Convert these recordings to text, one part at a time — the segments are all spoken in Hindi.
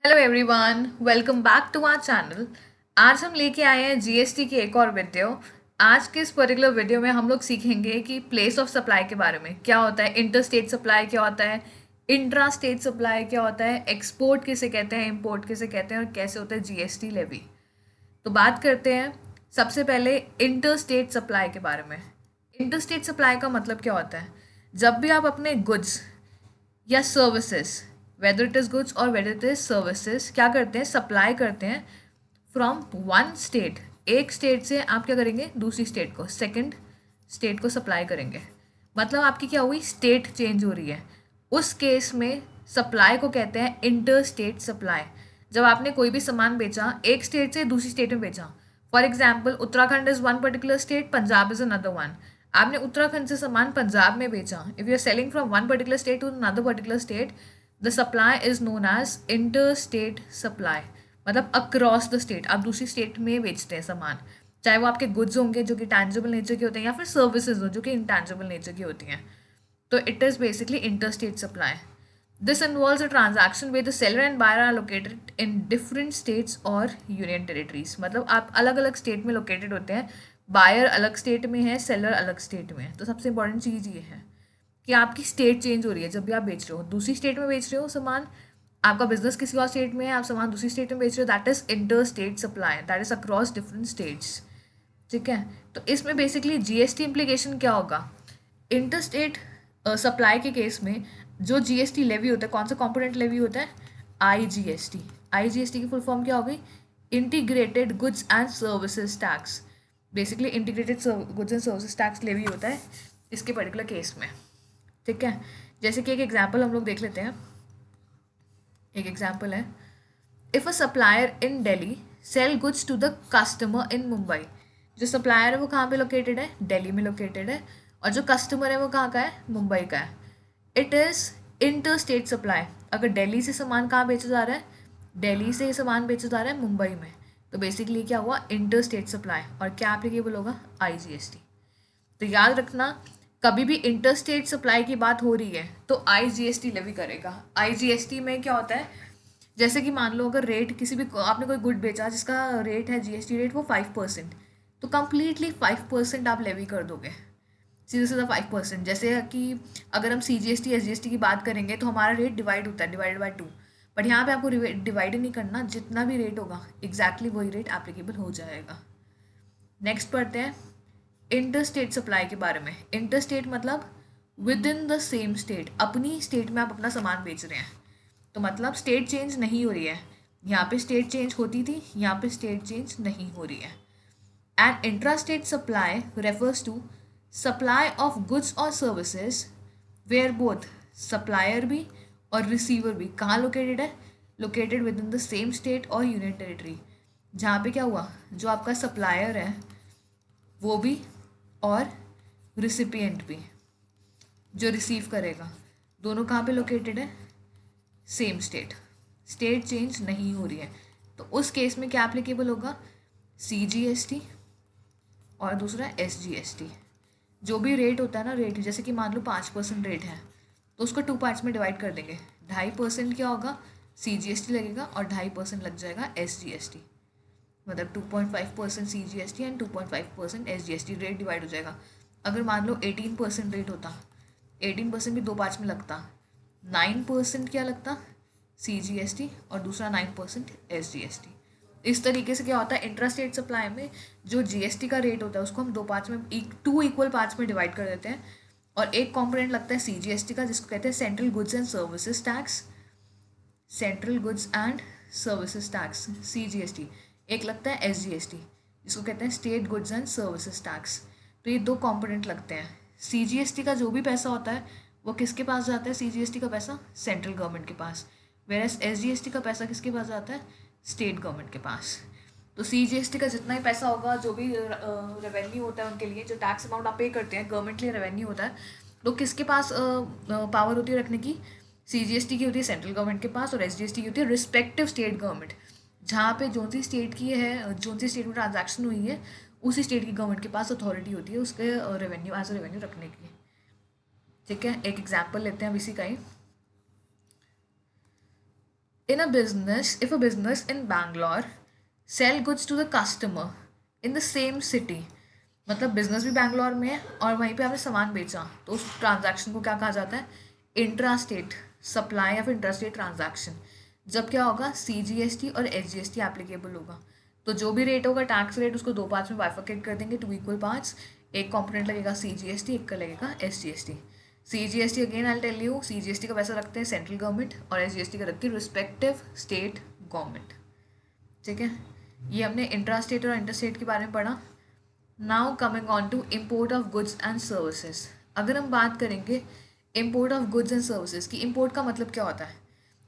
Hello everyone, welcome back to our channel. आज हम लेके आए हैं जीएसटी की एक और वीडियो। आज के इस पर्टिकुलर वीडियो में हम लोग सीखेंगे कि प्लेस ऑफ सप्लाई के बारे में क्या होता है, इंटर स्टेट सप्लाई क्या होता है, इंट्रा स्टेट सप्लाई क्या होता है, एक्सपोर्ट किसे कहते हैं, इंपोर्ट किसे कहते हैं और कैसे होता है जीएसटी लेवी। तो बात करते हैं सबसे पहले इंटर स्टेट सप्लाई के बारे में। इंटर स्टेट सप्लाई का मतलब क्या होता है? जब भी आप अपने गुड्स या services, whether it is goods और वेदर इट इज़ सर्विसेज, क्या करते हैं, सप्लाई करते हैं फ्रॉम वन स्टेट। एक स्टेट से आप क्या करेंगे, दूसरी स्टेट को, सेकंड स्टेट को सप्लाई करेंगे। मतलब आपकी क्या हुई, स्टेट चेंज हो रही है। उस केस में सप्लाई को कहते हैं इंटर स्टेट सप्लाई। जब आपने कोई भी सामान बेचा, एक स्टेट से दूसरी स्टेट में बेचा। For example, Uttarakhand is one particular state, Punjab is another one. आपने उत्तराखंड से सामान पंजाब में बेचा। If you are selling from one particular state to another particular state, the supply is known as inter state supply. मतलब अक्रॉस द स्टेट आप दूसरी स्टेट में बेचते हैं सामान, चाहे वो आपके गुड्स होंगे जो कि टैंजिबल नेचर के होते हैं या फिर सर्विसेज हो जो कि इंटैंजिबल नेचर की होती हैं। तो it is basically inter state supply. This involves a transaction where the seller and buyer are located in different states और यूनियन टेरिटरीज। मतलब आप अलग अलग स्टेट में लोकेटेड होते हैं, बायर अलग स्टेट में है, सेलर अलग स्टेट में है। तो सबसे इंपॉर्टेंट चीज़ ये है कि आपकी स्टेट चेंज हो रही है। जब भी आप बेच रहे हो, दूसरी स्टेट में बेच रहे हो सामान, आपका बिजनेस किसी और स्टेट में है, आप सामान दूसरी स्टेट में बेच रहे हो, that is inter state supply, that is across different states. ठीक है। तो इसमें बेसिकली जीएसटी इम्प्लीकेशन क्या होगा? इंटर स्टेट सप्लाई के केस में जो जीएसटी लेवी होता है, कौन सा कंपोनेंट लेवी होता है? आईजीएसटी। आईजीएसटी की फुल फॉर्म क्या होगी? Integrated goods and services tax. Basically integrated goods and services tax levy होता है इसके पर्टिकुलर केस में। ठीक है। जैसे कि एक एग्जांपल हम लोग देख लेते हैं। एक एग्जांपल है, if a supplier in Delhi sell goods to the customer in Mumbai. जो सप्लायर है वो कहाँ पे लोकेटेड है? दिल्ली में लोकेटेड है। और जो कस्टमर है वो कहाँ का है? मुंबई का है। It is inter state supply. अगर दिल्ली से सामान कहाँ बेचा जा रहा है? दिल्ली से सामान बेचा जा रहा है मुंबई में। तो बेसिकली क्या हुआ? Inter state supply. और क्या एप्लीकेबल होगा? आईजीएसटी। तो याद रखना, कभी भी इंटर स्टेट सप्लाई की बात हो रही है तो आईजीएसटी लेवी करेगा। आईजीएसटी में क्या होता है, जैसे कि मान लो अगर रेट किसी भी, आपने कोई गुड बेचा जिसका रेट है, जीएसटी रेट वो 5%, तो कंप्लीटली 5% आप लेवी कर दोगे, सीधा सीधा 5%। जैसे कि अगर हम सीजीएसटी एसजीएसटी की बात करेंगे तो हमारा रेट डिवाइड होता है, डिवाइडेड बाय 2। बट यहाँ पे आपको डिवाइड नहीं करना, जितना भी रेट होगा एग्जैक्टली वही रेट एप्लीकेबल हो जाएगा। नेक्स्ट पढ़ते हैं इंटर स्टेट सप्लाई के बारे में। इंटर स्टेट मतलब विद इन द सेम स्टेट, अपनी स्टेट में आप अपना सामान बेच रहे हैं। तो मतलब स्टेट चेंज नहीं हो रही है। यहाँ पे स्टेट चेंज होती थी, यहाँ पे स्टेट चेंज नहीं हो रही है। And intra state supply refers to supply of goods और सर्विसेज वेयर बोथ सप्लायर भी और रिसीवर भी कहाँ लोकेटेड है? लोकेटेड विद इन द सेम स्टेट और यूनियन टेरिटरी। जहाँ पे क्या हुआ, जो आपका सप्लायर है वो भी और रिसिपिएंट भी, जो रिसीव करेगा, दोनों कहाँ पे लोकेटेड है? Same state. स्टेट चेंज नहीं हो रही है। तो उस केस में क्या एप्लीकेबल होगा? सीजीएसटी और दूसरा एसजीएसटी। जो भी रेट होता है ना, रेट जैसे कि मान लो 5% रेट है, तो उसको 2 पार्ट्स में डिवाइड कर देंगे। 2.5% क्या होगा? सीजीएसटी लगेगा और 2.5% लग जाएगा एसजीएसटी। मतलब 2.5% CGST and 2.5% SGST, rate divide हो जाएगा। अगर मान लो 18% रेट होता, 18% भी 2 पार्ट्स में लगता, 9% क्या लगता? सीजीएसटी और दूसरा 9% एसजीएसटी। इस तरीके से क्या होता है, इंट्रा स्टेट सप्लाई में जो जीएसटी का रेट होता है उसको हम 2 पार्ट्स में, 2 इक्वल पार्ट्स में डिवाइड कर देते हैं। और एक कॉम्पोनेंट लगता है सीजीएसटी का, जिसको कहते हैं central goods and services tax. Central goods and services tax, CGST. एक लगता है एसजीएसटी, जिसको कहते हैं state goods and services tax. तो ये 2 कंपोनेंट लगते हैं। सीजीएसटी का जो भी पैसा होता है वो किसके पास जाता है? सीजीएसटी का पैसा सेंट्रल गवर्नमेंट के पास। वेरएस एसजीएसटी का पैसा किसके पास जाता है? स्टेट गवर्नमेंट के पास। तो सीजीएसटी का जितना ही पैसा होगा, जो भी रेवेन्यू होता है उनके लिए, जो टैक्स अमाउंट आप पे करते हैं, गवर्नमेंट के लिए रेवेन्यू होता है, तो किसके पास पावर होती है रखने की? सीजीएसटी की होती है सेंट्रल गवर्नमेंट के पास, और एसजीएसटी की होती है रिस्पेक्टिव स्टेट गवर्नमेंट। जहाँ पे जो सी स्टेट की है, जो सी स्टेट में ट्रांजैक्शन हुई है, उसी स्टेट की गवर्नमेंट के पास अथॉरिटी होती है उसके रेवेन्यू, एज अ रेवेन्यू रखने की। ठीक है। एक एग्जाम्पल लेते हैं अब इसी का ही। If a business in Bangalore sell goods to the customer in the same city, मतलब बिजनेस भी बैंगलोर में है और वहीं पे आपने सामान बेचा, तो उस ट्रांजैक्शन को क्या कहा जाता है? इंट्रा स्टेट सप्लाई या फिर इंट्रा स्टेट ट्रांजैक्शन। जब क्या होगा? CGST और SGST एप्लीकेबल होगा। तो जो भी रेट होगा टैक्स रेट, उसको दो पार्ट्स में बाइफरकेट कर देंगे, 2 इक्वल पार्ट्स। एक कॉम्पोनेंट लगेगा CGST, एक का लगेगा SGST। CGST again I tell you, CGST का पैसा रखते हैं सेंट्रल गवर्नमेंट और SGST का रखती है रिस्पेक्टिव स्टेट गवर्नमेंट। ठीक है, ये हमने इंट्रा स्टेट और इंटर स्टेट के बारे में पढ़ा। Now coming on to import of goods and services. अगर हम बात करेंगे import of goods and services की, इम्पोर्ट का मतलब क्या होता है?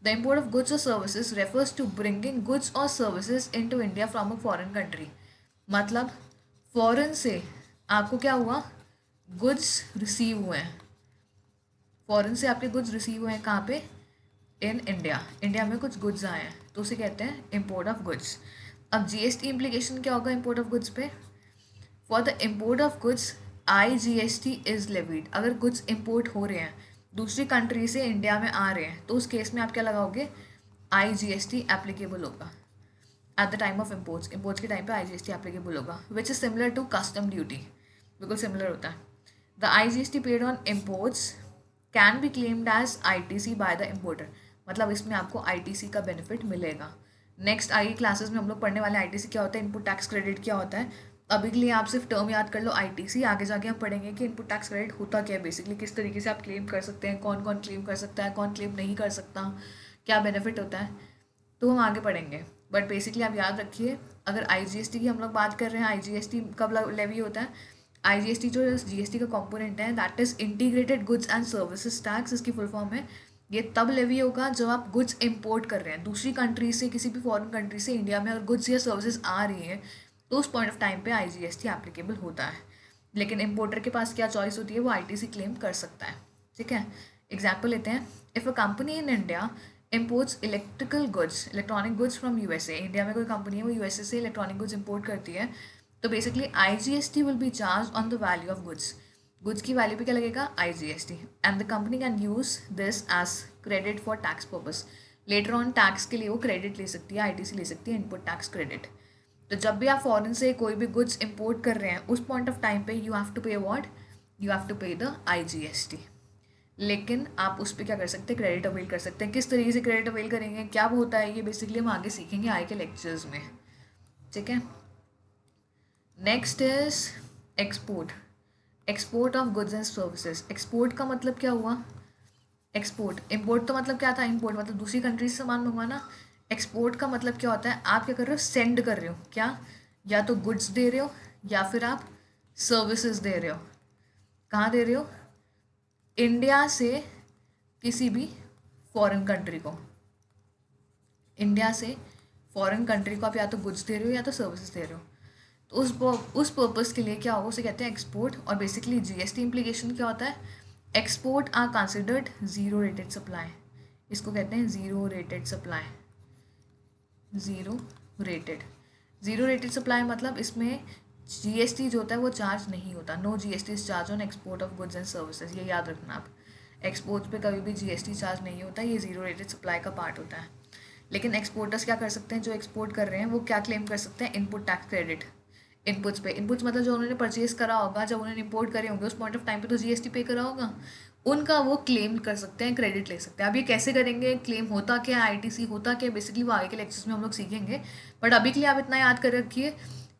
द इम्पोर्ट ऑफ गुड्स और services refers to bringing goods और services into India from a foreign country. मतलब फॉरेन से आपको क्या हुआ? गुड्स रिसीव हुए हैं, फॉरेन से आपके गुड्स रिसीव हुए हैं कहाँ पे? In India. इंडिया में कुछ गुड्स आए हैं तो उसे कहते हैं इम्पोर्ट ऑफ गुड्स। अब GST इम्प्लीकेशन क्या होगा इम्पोर्ट ऑफ गुड्स पे? For the import of goods IGST is levied. अगर गुड्स इम्पोर्ट हो रहे हैं दूसरी कंट्री से इंडिया में आ रहे हैं तो उस केस में आप क्या लगाओगे? IGST एप्लीकेबल होगा at the time of imports. Imports के टाइम पे IGST एप्लीकेबल होगा which is similar to custom duty, बिल्कुल सिमिलर होता है। The IGST paid on imports can be claimed as ITC by the importer. मतलब इसमें आपको ITC का बेनिफिट मिलेगा। नेक्स्ट आगे क्लासेस में हम लोग पढ़ने वाले ITC क्या होता है, इनपुट टैक्स क्रेडिट क्या होता है। अभी के लिए आप सिर्फ टर्म याद कर लो ITC, आगे जाके हम पढ़ेंगे कि इनपुट टैक्स क्रेडिट होता क्या है, बेसिकली किस तरीके से आप क्लेम कर सकते हैं, कौन कौन क्लेम कर सकता है, कौन क्लेम नहीं कर सकता, क्या बेनिफिट होता है, तो हम आगे पढ़ेंगे। बट बेसिकली आप याद रखिए, अगर IGST की हम लोग बात कर रहे हैं, IGST कब लेवी होता है? IGST जो GST का कंपोनेंट है that is integrated goods and services tax, इसकी फुल फॉर्म है। ये तब लेवी होगा जब आप गुड्स इंपोर्ट कर रहे हैं दूसरी कंट्री से, किसी भी फॉरेन कंट्री से इंडिया में अगर गुड्स या सर्विसेज आ रही हैं तो उस पॉइंट ऑफ टाइम पे IGST एप्लीकेबल होता है। लेकिन इम्पोर्टर के पास क्या चॉइस होती है? वो ITC क्लेम कर सकता है। ठीक है, एग्जाम्पल लेते हैं। If a company in India imports electrical goods, electronic goods from USA, India में कोई कंपनी है वो USA से इलेक्ट्रॉनिक गुड्स इंपोर्ट करती है, तो basically IGST will be charge on the value of goods. Goods की वैल्यू पे क्या लगेगा? IGST, and the company can use this as credit for tax purpose. Later on tax के लिए वो क्रेडिट ले सकती है, ITC ले सकती है, इनपुट टैक्स क्रेडिट। तो जब भी आप फॉरेन से कोई भी गुड्स इंपोर्ट कर रहे हैं उस पॉइंट ऑफ टाइम पे यू हैव टू पे व्हाट? यू हैव टू पे द IGST। लेकिन आप उस पर क्या कर सकते हैं? क्रेडिट अवेल कर सकते हैं। किस तरीके से क्रेडिट अवेल करेंगे, क्या वो होता है, ये बेसिकली हम आगे सीखेंगे आगे के लेक्चर्स में। ठीक है, next is export. Export of goods and services. Export का मतलब क्या हुआ? एक्सपोर्ट, इम्पोर्ट तो मतलब क्या था? इम्पोर्ट मतलब दूसरी कंट्री से सामान मंगवाना। एक्सपोर्ट का मतलब क्या होता है? आप क्या कर रहे हो? सेंड कर रहे हो, क्या या तो गुड्स दे रहे हो या फिर आप सर्विसेज दे रहे हो। कहाँ दे रहे हो? इंडिया से किसी भी फॉरेन कंट्री को, इंडिया से फॉरेन कंट्री को आप या तो गुड्स दे रहे हो या तो सर्विसेज दे रहे हो। तो उस पर्पज़ के लिए क्या होगा, उसे कहते हैं एक्सपोर्ट। और बेसिकली GST इम्प्लीकेशन क्या होता है? Export are considered zero rated supply. इसको कहते हैं zero rated supply. Zero rated supply मतलब इसमें GST जो होता है वो चार्ज नहीं होता। No GST is charge on export of goods and services, ये याद रखना आप। एक्सपोर्ट पे कभी भी GST चार्ज नहीं होता, ये जीरो रेटेड सप्लाई का पार्ट होता है। लेकिन एक्सपोर्टर्स क्या कर सकते हैं? जो एक्सपोर्ट कर रहे हैं वो क्या क्लेम कर सकते हैं? Input tax credit. इनपुट्स पे, इनपुट्स मतलब जो उन्होंने परचेज करा होगा, जब उन्होंने इंपोर्ट करे होंगे उस पॉइंट ऑफ टाइम पे तो GST पे करा होगा, उनका वो क्लेम कर सकते हैं, क्रेडिट ले सकते हैं। अब ये कैसे करेंगे, क्लेम होता क्या है, ITC होता क्या है, बेसिकली वो आगे के लेक्चर्स में हम लोग सीखेंगे। बट अभी के लिए आप इतना याद कर रखिए,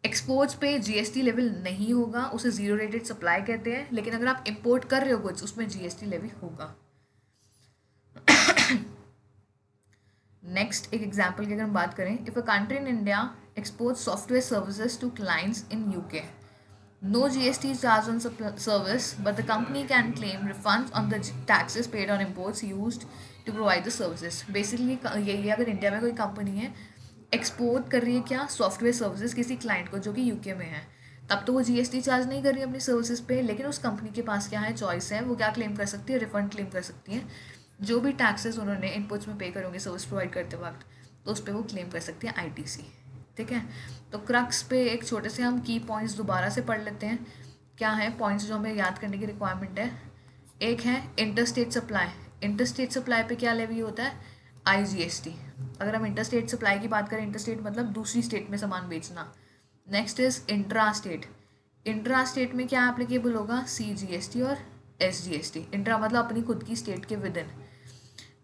एक्सपोर्ट्स पे GST लेवल नहीं होगा, उसे जीरो रेटेड सप्लाई कहते हैं। लेकिन अगर आप इंपोर्ट कर रहे हो गुड्स, उसमें GST लेवी होगा। नेक्स्ट एक एग्जाम्पल की अगर हम बात करें, if a country in India export software services to clients in UK, no GST is charged on service, but the company can claim refunds on the taxes paid on imports used to provide the services. Basically यही है, अगर इंडिया में कोई कंपनी है एक्सपोर्ट कर रही है क्या? सॉफ्टवेयर सर्विसेज किसी क्लाइंट को जो कि UK में है, तब तो वो GST चार्ज नहीं कर रही है अपनी सर्विसेज पे। लेकिन उस कंपनी के पास क्या है? चॉइस है, वो क्या क्लेम कर सकती है? रिफंड क्लेम कर सकती है। जो भी टैक्सेस उन्होंने इनपुट्स में पे करोगे सर्विस प्रोवाइड करते वक्त, तो उस पर वो क्लेम कर सकती है ITC। ठीक है, तो क्रक्स पे एक छोटे से हम की पॉइंट्स दोबारा से पढ़ लेते हैं। क्या है पॉइंट्स जो हमें याद करने की रिक्वायरमेंट है? एक है इंटरस्टेट सप्लाई। इंटरस्टेट सप्लाई पे क्या लेवी होता है? IGST। अगर हम इंटर स्टेट सप्लाई की बात करें, इंटर स्टेट मतलब दूसरी स्टेट में सामान बेचना। Next is intra state. Intra state में क्या एप्लीकेबल होगा? CGST और SGST। इंट्रा मतलब अपनी खुद की स्टेट के with in.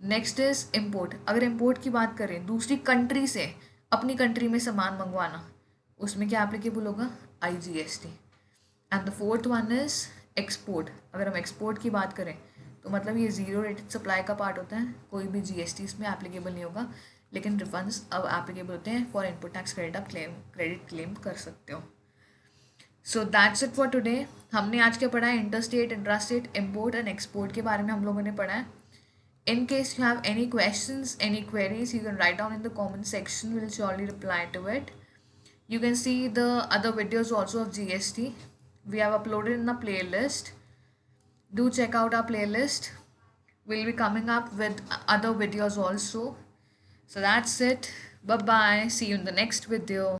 Next is import. अगर इम्पोर्ट की बात करें, दूसरी कंट्री से अपनी कंट्री में सामान मंगवाना, उसमें क्या एप्लीकेबल होगा? IGST। And the fourth one is export. अगर हम एक्सपोर्ट की बात करें तो मतलब ये ज़ीरो रेटेड सप्लाई का पार्ट होता है, कोई भी GST इसमें एप्लीकेबल नहीं होगा, लेकिन रिफंड्स अब एप्लीकेबल होते हैं। फॉर इनपुट टैक्स क्रेडिट आप क्रेडिट क्लेम कर सकते हो। So that's it for today. हमने आज क्या पढ़ा है? Inter state, intra state, import and export के बारे में हम लोगों ने पढ़ा है। In case you have any questions, any queries, you can write down in the comment section. We'll surely reply to it. You can see the other videos also of GST. We have uploaded in the playlist. Do check out our playlist. We'll be coming up with other videos also. So that's it. Bye bye. See you in the next video.